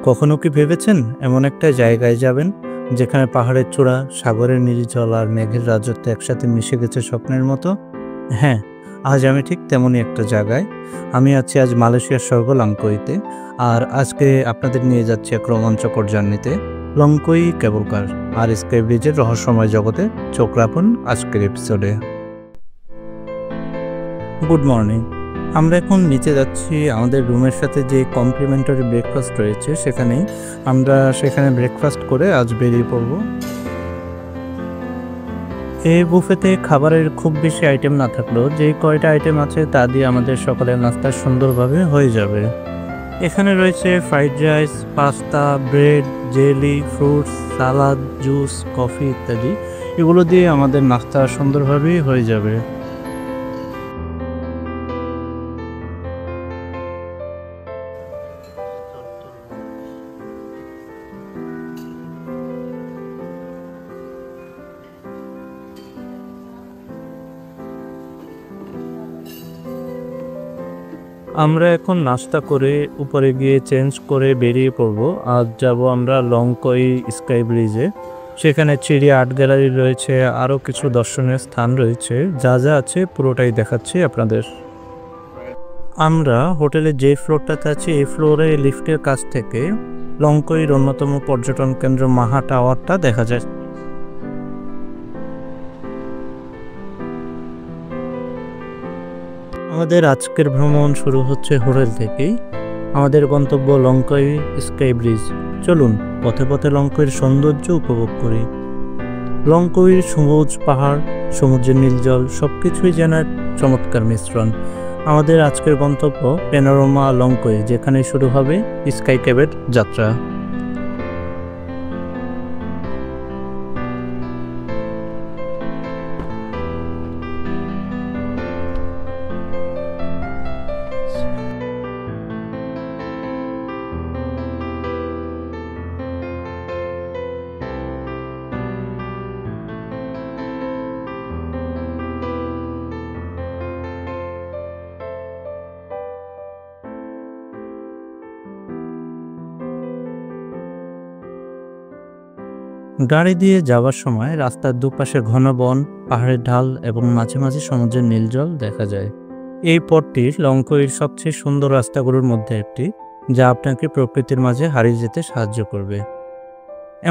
কখনো কি ভেবেছেন এমন একটা জায়গায় যাবেন যেখানে পাহাড়ের চূড়া, সাগরের নির্ঝর আর মেঘের রাজত্ব একসাথে মিশে গেছে স্বপ্নের মতো? হ্যাঁ, আজ আমি ঠিক তেমনই একটা জায়গায়। আমি আছি আজ মালয়েশিয়ার স্বর্গ লংকইতে। আর আজকে আপনাদের নিয়ে যাচ্ছি এক রোমাঞ্চকর জার্নিতে। লংকই কেবল কার আর স্কাই ব্রিজের রহস্যময় জগতে চোখ রাখুন আজকের এপিসোডে। Good morning. আমরা এখন নিচে যাচ্ছি আমাদের রুমের সাথে যে কমপ্লিমেন্টারি ব্রেকফাস্ট রয়েছে সেখানে ব্রেকফাস্ট করে আজ বেরিয়ে পড়ব। এই বুফেতে খাবারের খুব বেশি আইটেম না থাকলেও যে কয়টা আইটেম আছে তা দিয়ে আমাদের সকালের নাস্তা সুন্দরভাবে হয়ে যাবে। এখানে রয়েছে fried rice, pasta, bread, jelly, fruits, salad, juice, coffee ইত্যাদি। এগুলো দিয়ে আমাদের নাস্তা সুন্দরভাবেই হয়ে যাবে। আমরা এখন নাস্তা করে উপরে গিয়ে চেঞ্জ করে বেরিয়ে পড়ব। আজ যাব আমরা লংকই স্কাই ব্রিজে। সেখানে চিড়ি আর্ট গ্যালারি রয়েছে, আরও কিছু দর্শনীয় স্থান রয়েছে। যা যা আছে পুরোটাই দেখাচ্ছি আপনাদের। আমরা হোটেলের যে ফ্লোরটাতে আছি এই ফ্লোরে লিফটের কাছ থেকে লংকইর অন্যতম পর্যটন কেন্দ্র মাহা টাওয়ারটা দেখা যায়। আমাদের আজকের ভ্রমণ শুরু হচ্ছে হোটেল থেকেই। আমাদের গন্তব্য লংকই স্কাই ব্রিজ। চলুন পথে পথে লংকইয়ের সৌন্দর্য উপভোগ করি। লংকইয়ের সবুজ পাহাড়, সমুদ্রের নীল জল সবকিছুই যেন এক চমৎকার মিশ্রণ। আমাদের আজকের গন্তব্য প্যানোরামা লংকই, যেখানে শুরু হবে স্কাই ক্যাবের যাত্রা। গাড়ি দিয়ে যাওয়ার সময় রাস্তার দুপাশে ঘন বন, পাহাড়ের ঢাল এবং মাঝে মাঝে সমুদ্রের নীল জল দেখা যায়। এই পথটি লংকইয়ের সবচেয়ে সুন্দর রাস্তাগুলোর মধ্যে একটি, যা আপনাকে প্রকৃতির মাঝে হারিয়ে যেতে সাহায্য করবে।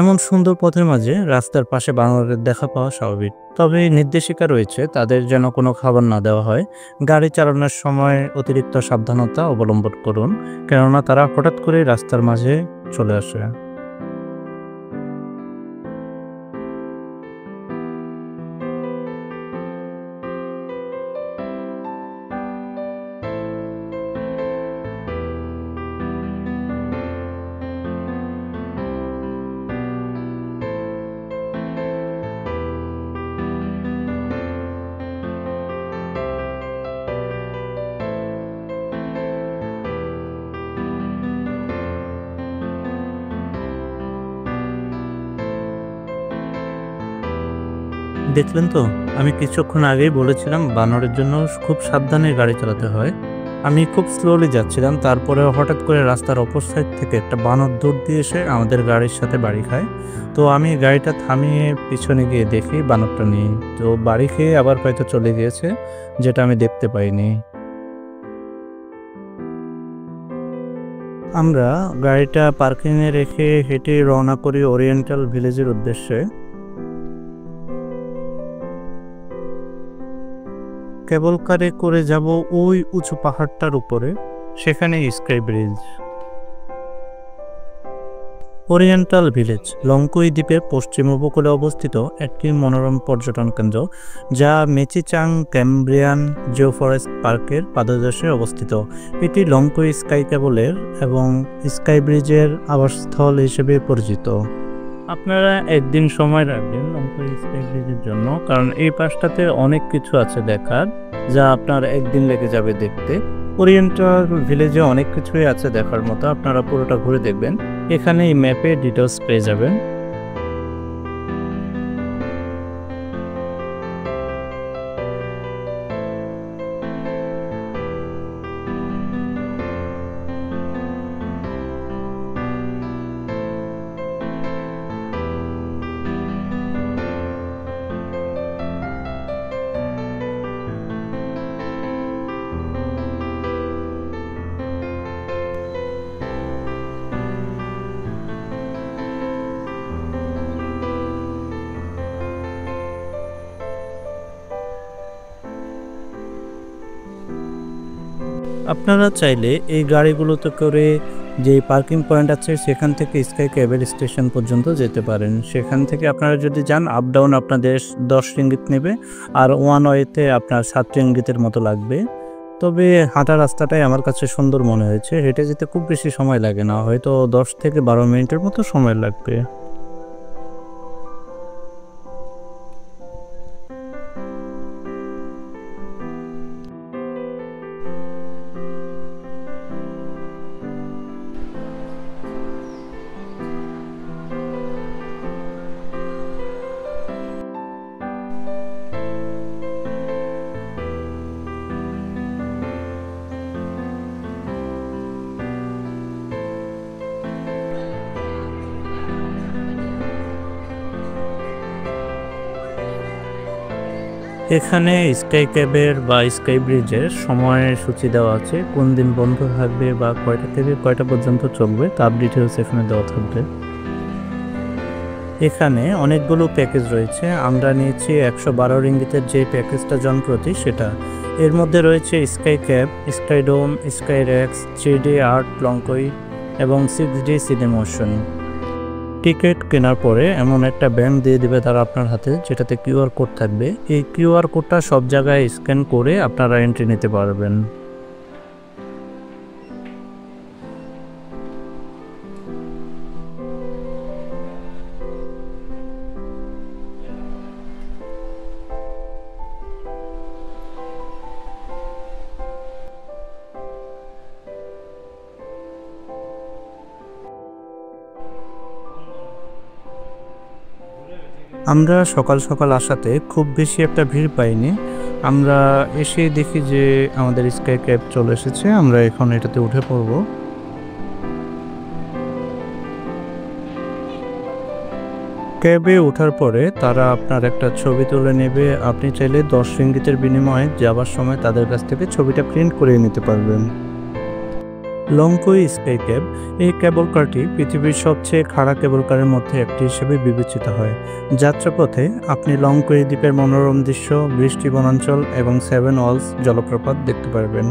এমন সুন্দর পথের মাঝে রাস্তার পাশে বানরের দেখা পাওয়া স্বাভাবিক, তবে নির্দেশিকা রয়েছে তাদের যেন কোনো খাবার না দেওয়া হয়। গাড়ি চালানোর সময় অতিরিক্ত সাবধানতা অবলম্বন করুন, কেননা তারা হঠাৎ করে রাস্তার মাঝে চলে আসে। দেখলেন তো, আমি কিছুক্ষণ আগেই বলেছিলাম বানরের জন্য খুব সাবধানে গাড়ি চালাতে হয়। আমি খুব স্লোলি যাচ্ছিলাম, তারপরে হঠাৎ করে রাস্তার অপর সাইড থেকে একটা বানর দৌড় দিয়ে এসে আমাদের গাড়ির সাথে বাড়ি খায়। তো আমি গাড়িটা থামিয়ে পিছনে গিয়ে দেখি বানরটা নেই। তো বাড়ি খেয়ে আবার হয়তো চলে গিয়েছে, যেটা আমি দেখতে পাইনি। আমরা গাড়িটা পার্কিংয়ে রেখে হেঁটে রওনা করি ওরিয়েন্টাল ভিলেজের উদ্দেশ্যে। কেবল কারে করে যাব ওই উঁচু পাহাড়টার উপরে, সেখানে স্কাই ব্রিজ। ওরিয়েন্টাল ভিলেজ লংকই দ্বীপের পশ্চিম উপকূলে অবস্থিত একটি মনোরম পর্যটন কেন্দ্র, যা মেচিচাং ক্যাম্ব্রিয়ান জিও ফরেস্ট পার্কের পাদদেশে অবস্থিত। এটি লংকই স্কাই কেবলের এবং স্কাই ব্রিজের আবাসস্থল হিসেবে পরিচিত। আপনারা একদিন সময় রাখবেন লংকই স্কাই ব্রিজের জন্য, কারণ এই পাশটাতে অনেক কিছু আছে দেখার, যা আপনার একদিন লেগে যাবে দেখতে। ওরিয়েন্টাল ভিলেজে অনেক কিছুই আছে দেখার মতো, আপনারা পুরোটা ঘুরে দেখবেন। এখানে এই ম্যাপে ডিটেলস পেয়ে যাবেন। আপনারা চাইলে এই গাড়িগুলোতে করে যে পার্কিং পয়েন্ট আছে সেখান থেকে স্কাই কেবল স্টেশন পর্যন্ত যেতে পারেন। সেখান থেকে আপনারা যদি যান আপ ডাউন আপনাদের 10 রিঙ্গিত নেবে, আর ওয়ান ওয়েতে আপনার 7 রিঙ্গিতের মতো লাগবে। তবে হাঁটা রাস্তাটাই আমার কাছে সুন্দর মনে হয়েছে। হেঁটে যেতে খুব বেশি সময় লাগে না, হয়তো 10 থেকে 12 মিনিটের মতো সময় লাগবে। এখানে স্কাই ক্যাবের বা স্কাই ব্রিজের সময়সূচি দেওয়া আছে, কোন দিন বন্ধ থাকবে বা কয়টা থেকে কয়টা পর্যন্ত চলবে তার ডিটেলস এখানে দেওয়া থাকবে। এখানে অনেকগুলো প্যাকেজ রয়েছে। আমরা নিয়েছি 112 রিঙ্গিতের যে প্যাকেজটা জনপ্রতি সেটা। এর মধ্যে রয়েছে স্কাই ক্যাব, স্কাই ডোম, স্কাই রেক্স, 3D আর্ট লঙ্কই এবং 6D সিনেমোশন। টিকিট কেনার পরে এমন একটা ব্যান্ড দিয়ে দিবে তারা আপনার হাতে, যেটাতে কিউআর কোড থাকবে। এই কিউআর কোডটা সব জায়গায় স্ক্যান করে আপনারা এন্ট্রি নিতে পারবেন। আমরা সকাল সকাল আসাতে খুব বেশি একটা ভিড় পাইনি। আমরা এসে দেখি যে আমাদের স্কাই ক্যাব চলে এসেছে, আমরা এখন এটাতে উঠে পড়ব। ক্যাবে ওঠার পরে তারা আপনার একটা ছবি তুলে নেবে। আপনি চাইলে 10 রিঙ্গিতের বিনিময়ে যাবার সময় তাদের কাছ থেকে ছবিটা প্রিন্ট করিয়ে নিতে পারবেন। লংকই স্কাই ক্যাব, এই কেবল কারটি পৃথিবীর সবচেয়ে খাড়া কেবল কারের মধ্যে একটি হিসেবে বিবেচিত হয়। যাত্রাপথে আপনি লংকই দ্বীপের মনোরম দৃশ্য, বৃষ্টি বনাঞ্চল এবং 7 ওয়ালস জলপ্রপাত দেখতে পারবেন।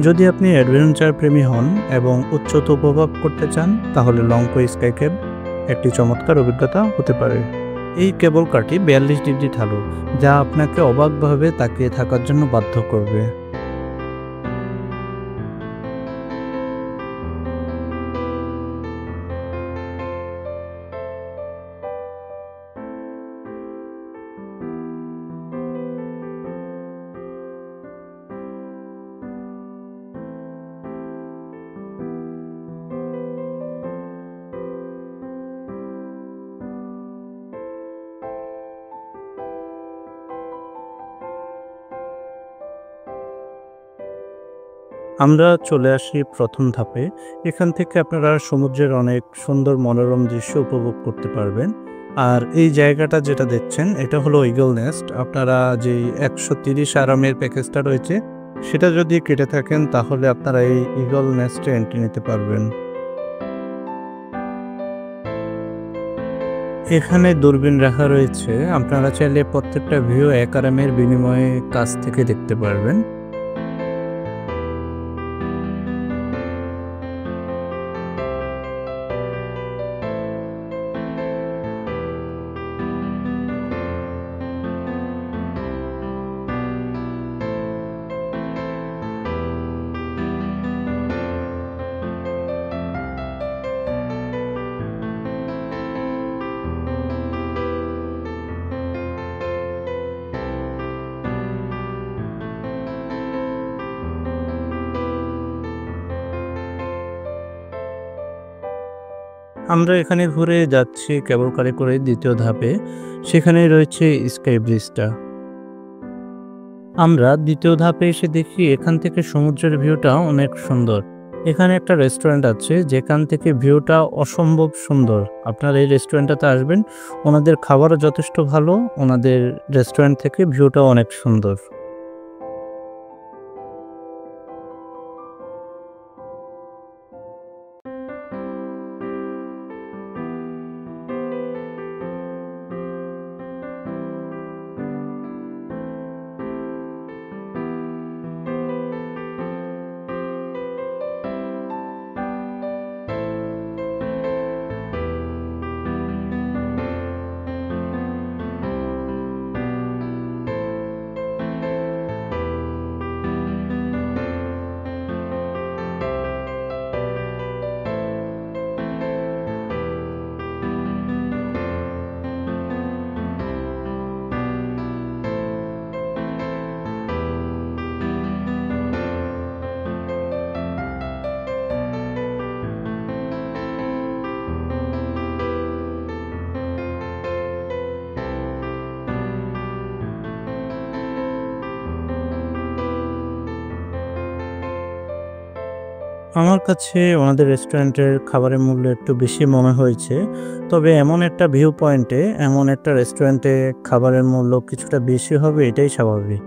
যদি আপনি অ্যাডভেঞ্চার প্রেমী হন এবং উচ্চতা উপভোগ করতে চান তাহলে লংকই স্কাই ক্যাব একটি চমৎকার অভিজ্ঞতা হতে পারে। এই কেবল কারটি 42 ডিগ্রি ঢালু, যা আপনাকে অবাকভাবে তাকিয়ে থাকার জন্য বাধ্য করবে। আমরা চলে আসি প্রথম ধাপে। এখান থেকে আপনারা সমুদ্রের অনেক সুন্দর মনোরম দৃশ্য উপভোগ করতে পারবেন। আর এই জায়গাটা যেটা দেখছেন এটা হলো ঈগল নেস্ট। আপনারা যে 130 আরামের প্যাকেজটা রয়েছে সেটা যদি কেটে থাকেন তাহলে আপনারা এই ঈগল নেস্টে এন্ট্রি নিতে পারবেন। এখানে দূরবীন রাখা রয়েছে, আপনারা চাইলে প্রত্যেকটা ভিউ 1 আরামের বিনিময়ে কাছ থেকে দেখতে পারবেন। আমরা এখানে ঘুরে যাচ্ছি কেবল কারে করে দ্বিতীয় ধাপে। সেখানেই রয়েছে স্কাই ব্রিজটা। আমরা দ্বিতীয় ধাপে এসে দেখি এখান থেকে সমুদ্রের ভিউটা অনেক সুন্দর। এখানে একটা রেস্টুরেন্ট আছে যেখান থেকে ভিউটা অসম্ভব সুন্দর। আপনারা এই রেস্টুরেন্টটাতে আসবেন, ওনাদের খাবারও যথেষ্ট ভালো, ওনাদের রেস্টুরেন্ট থেকে ভিউটাও অনেক সুন্দর। আমার কাছে ওনাদের রেস্টুরেন্টের খাবারের মূল্য একটু বেশি মনে হয়েছে। তবে এমন একটা ভিউ পয়েন্টে, এমন একটা রেস্টুরেন্টে খাবারের মূল্য কিছুটা বেশি হবে এটাই স্বাভাবিক।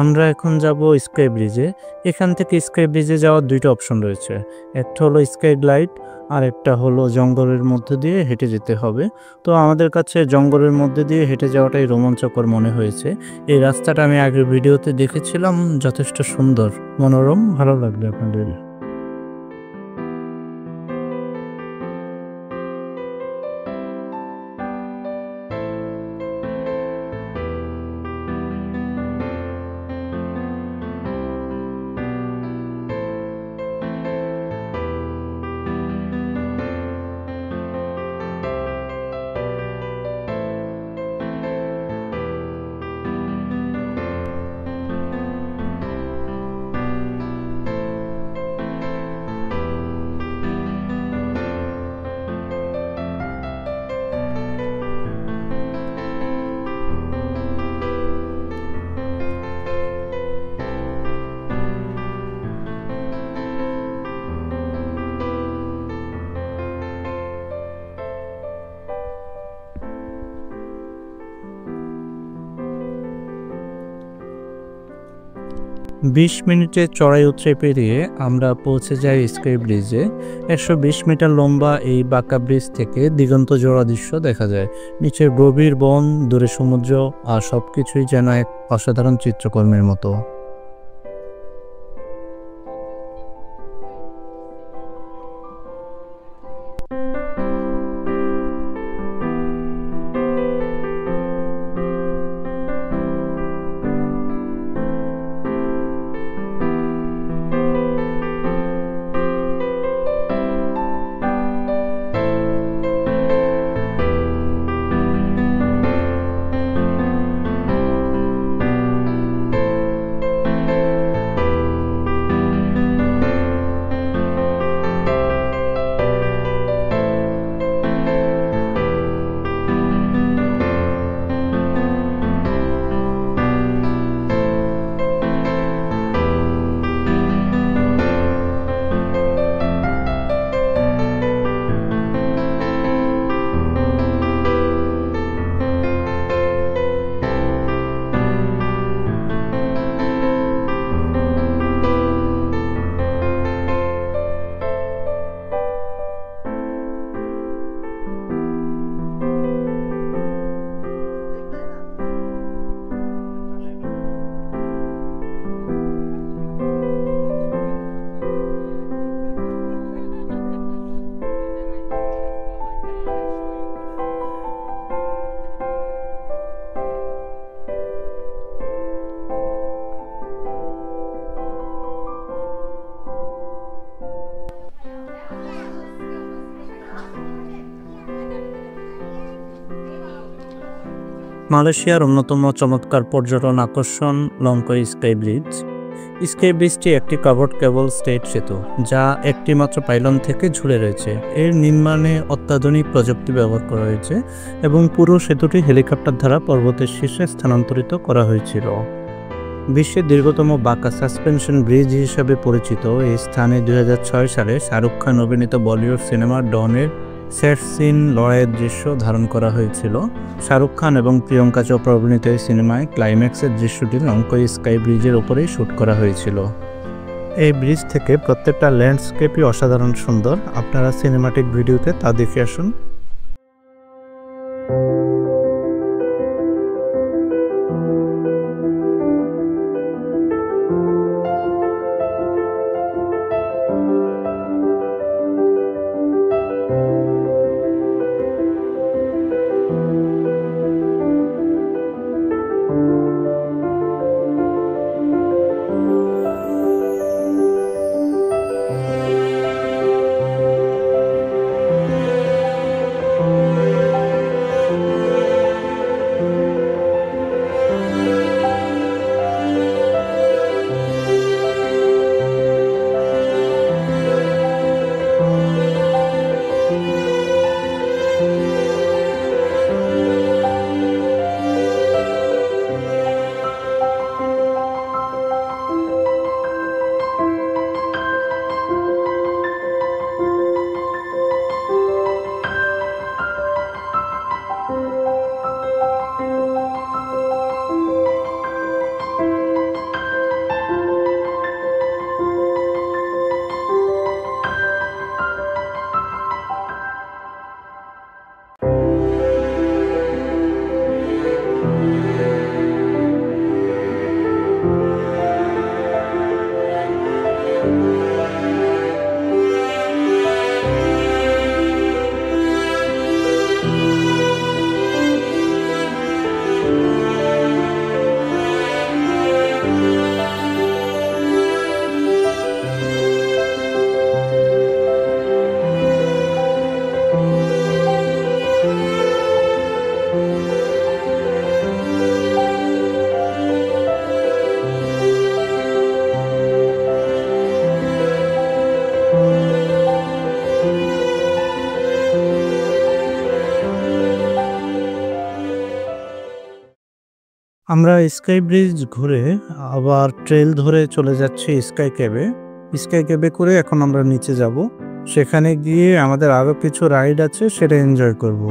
আমরা এখন যাব স্কাই ব্রিজে। এখান থেকে স্কাই ব্রিজে যাওয়ার ২ টা অপশন রয়েছে। একটা হলো স্কাই গ্লাইড, আরেকটা হলো জঙ্গলের মধ্যে দিয়ে হেঁটে যেতে হবে। তো আমাদের কাছে জঙ্গলের মধ্যে দিয়ে হেঁটে যাওয়াটাই রোমাঞ্চকর মনে হয়েছে। এই রাস্তাটা আমি আগের ভিডিওতে দেখেছিলাম, যথেষ্ট সুন্দর, মনোরম, ভালো লাগবে আপনাদের। ২০ মিনিটের চড়াই উতরাই পেরিয়ে আমরা পৌঁছে যাই স্কাই ব্রিজে। ১২০ মিটার লম্বা এই বাঁকা ব্রিজ থেকে দিগন্ত জোড়া দৃশ্য দেখা যায়। নিচে গভীর বন, দূরে সমুদ্র, আর সবকিছুই যেন এক অসাধারণ চিত্রকর্মের মতো। মালয়েশিয়ার অন্যতম চমৎকার পর্যটন আকর্ষণ লংকই স্কাই ব্রিজ। স্কাই ব্রিজটি একটি কাভার্ড কেবল স্টেট সেতু, যা একটি মাত্র পাইলন থেকে ঝুলে রয়েছে। এর নির্মাণে অত্যাধুনিক প্রযুক্তি ব্যবহার করা হয়েছে এবং পুরো সেতুটি হেলিকপ্টার দ্বারা পর্বতের শীর্ষে স্থানান্তরিত করা হয়েছিল। বিশ্বের দীর্ঘতম বাঁকা সাসপেনশন ব্রিজ হিসাবে পরিচিত এই স্থানে ২০০৬ সালে শাহরুখ খান অভিনীত বলিউড সিনেমা ডনের সেট সিন লড়াইয়ের দৃশ্য ধারণ করা হয়েছিল। শাহরুখ খান এবং প্রিয়ঙ্কা চোপড়া অভিনীত এই সিনেমায় ক্লাইম্যাক্সের দৃশ্যটি লংকই স্কাই ব্রিজের ওপরেই শ্যুট করা হয়েছিল। এই ব্রিজ থেকে প্রত্যেকটা ল্যান্ডস্কেপই অসাধারণ সুন্দর। আপনারা সিনেমাটিক ভিডিওতে তা দেখে আসুন। আমরা স্কাই ব্রিজ ঘুরে আবার ট্রেল ধরে চলে যাচ্ছি স্কাই ক্যাবে। স্কাই ক্যাবে করে এখন আমরা নিচে যাব, সেখানে গিয়ে আমাদের আরও কিছু রাইড আছে, সেটা এনজয় করব।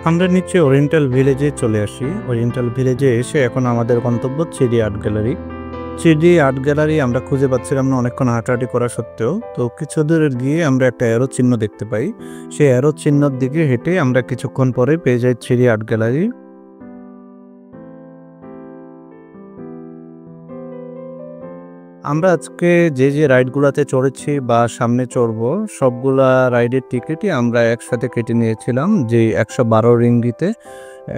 আমরা নিচে ওরিয়েন্টাল ভিলেজে চলে আসি। ওরিয়েন্টাল ভিলেজে এসে এখন আমাদের গন্তব্য three D art gallery. Three D art gallery আমরা খুঁজে পাচ্ছিলাম না অনেকক্ষণ হাঁটাহাঁটি করা সত্ত্বেও। তো কিছু দূর গিয়ে আমরা একটা অ্যারো চিহ্ন দেখতে পাই, সেই অ্যারো চিহ্নর দিকে হেঁটে আমরা কিছুক্ষণ পরে পেয়ে যাই থ্রিডি আর্ট গ্যালারি। আমরা আজকে যে রাইডগুলোতে চড়েছি বা সামনে চড়বো, সবগুলা রাইডের টিকিটই আমরা একসাথে কেটে নিয়েছিলাম, যে 112 রিঙ্গিতে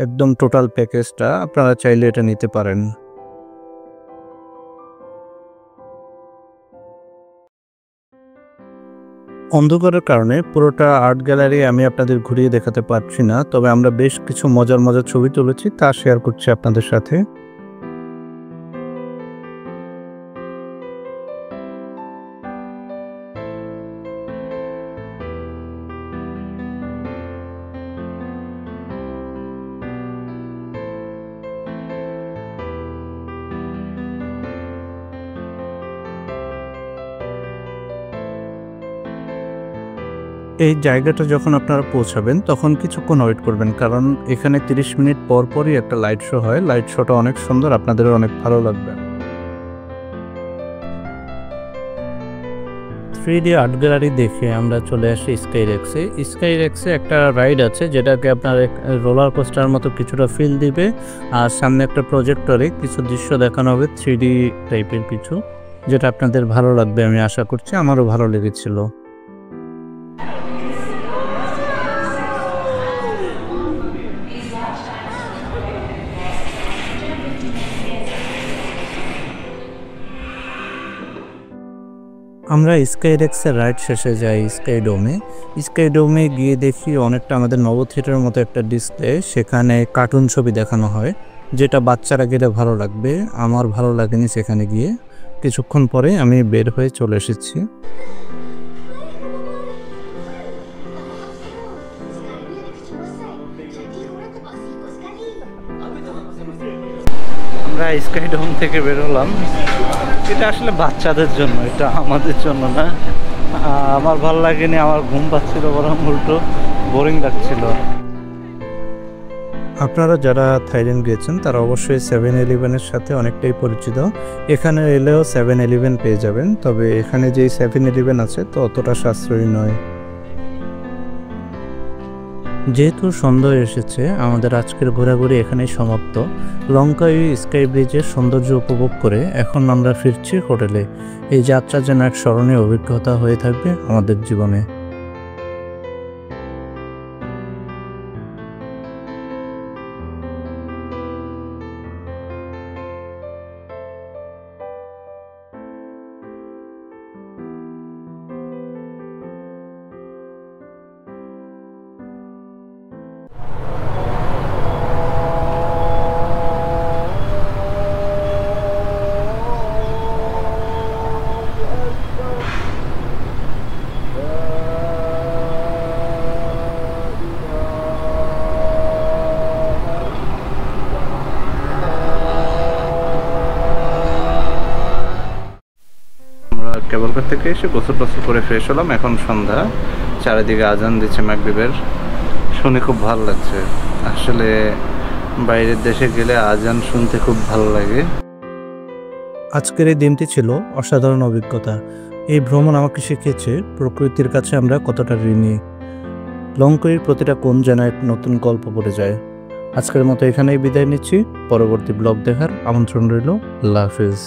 একদম টোটাল প্যাকেজটা। আপনারা চাইলে এটা নিতে পারেন। অন্ধকারের কারণে পুরোটা আর্ট গ্যালারি আমি আপনাদের ঘুরিয়ে দেখাতে পারছি না, তবে আমরা বেশ কিছু মজার ছবি তুলেছি, তা শেয়ার করছি আপনাদের সাথে। এই জায়গাটা যখন আপনারা পৌঁছাবেন তখন কিছুক্ষণ ওয়েট করবেন, কারণ এখানে 30 মিনিট পর পরই একটা লাইট শো হয়। লাইট শোটা অনেক সুন্দর, আপনাদের অনেক ভালো লাগবে। 3D আর্ট গ্যালারি দেখে আমরা চলে আসি স্কাইরেক্সে। স্কাইরেক্সে একটা রাইড আছে যেটাকে আপনার রোলার কোস্টার মতো কিছুটা ফিল দিবে, আর সামনে একটা প্রজেক্টরে কিছু দৃশ্য দেখানো হবে 3D টাইপের কিছু, যেটা আপনাদের ভালো লাগবে আমি আশা করছি। আমারও ভালো লেগেছিল। আমরা স্কাইরেক্সের রাইড শেষে যাই স্কাইডোমে। স্কাইডোমে গিয়ে দেখি অনেকটা আমাদের নব থিয়েটারের মতো একটা ডিসপ্লে, সেখানে কার্টুন ছবি দেখানো হয়, যেটা বাচ্চারা গেলে ভালো লাগবে। আমার ভালো লাগেনি সেখানে গিয়ে। কিছুক্ষণ পরে আমি বের হয়ে চলে এসেছি। আমরা স্কাইডোম থেকে বেরোলাম। এটা আসলে বাচ্চাদের জন্য, এটা আমাদের জন্য না। আমার ভালো লাগেনি, আমার ঘুম পাচ্ছিল, বরং উল্টো বোরিং লাগছিল। আপনারা যারা থাইল্যান্ড গিয়েছেন তারা অবশ্যই 7-Eleven-এর সাথে অনেকটাই পরিচিত। এখানে এলেও 7-Eleven পেয়ে যাবেন, তবে এখানে যেই 7-Eleven আছে তো অতটা সাশ্রয়ী নয়। যেহেতু সন্ধ্যা এসেছে, আমাদের আজকের ঘোরাঘুরি এখানেই সমাপ্ত। লঙ্কাই স্কাই ব্রিজের সৌন্দর্য উপভোগ করে এখন আমরা ফিরছি হোটেলে। এই যাত্রা যেন এক স্মরণীয় অভিজ্ঞতা হয়ে থাকবে আমাদের জীবনে। কেবলকার থেকে এসে গোসল টোসল করে ফ্রেশ হলাম। এখন সন্ধ্যা, চারিদিকে আজান দিচ্ছে মাগরিবের, শুনে খুব ভালো লাগছে। আসলে বাইরের দেশে গেলে আজান শুনতে খুব ভালো লাগে। আজকের এই দিনটি ছিল অসাধারণ অভিজ্ঞতা। এই ভ্রমণ আমাকে শিখিয়েছে প্রকৃতির কাছে আমরা কতটা ঋণী। লঙ্কাইয়ের প্রতিটা কোণ যেন এক নতুন গল্প পড়ে যায়। আজকের মতো এখানেই বিদায় নিচ্ছি। পরবর্তী ব্লগ দেখার আমন্ত্রণ রইল। আল্লাহ হাফিজ।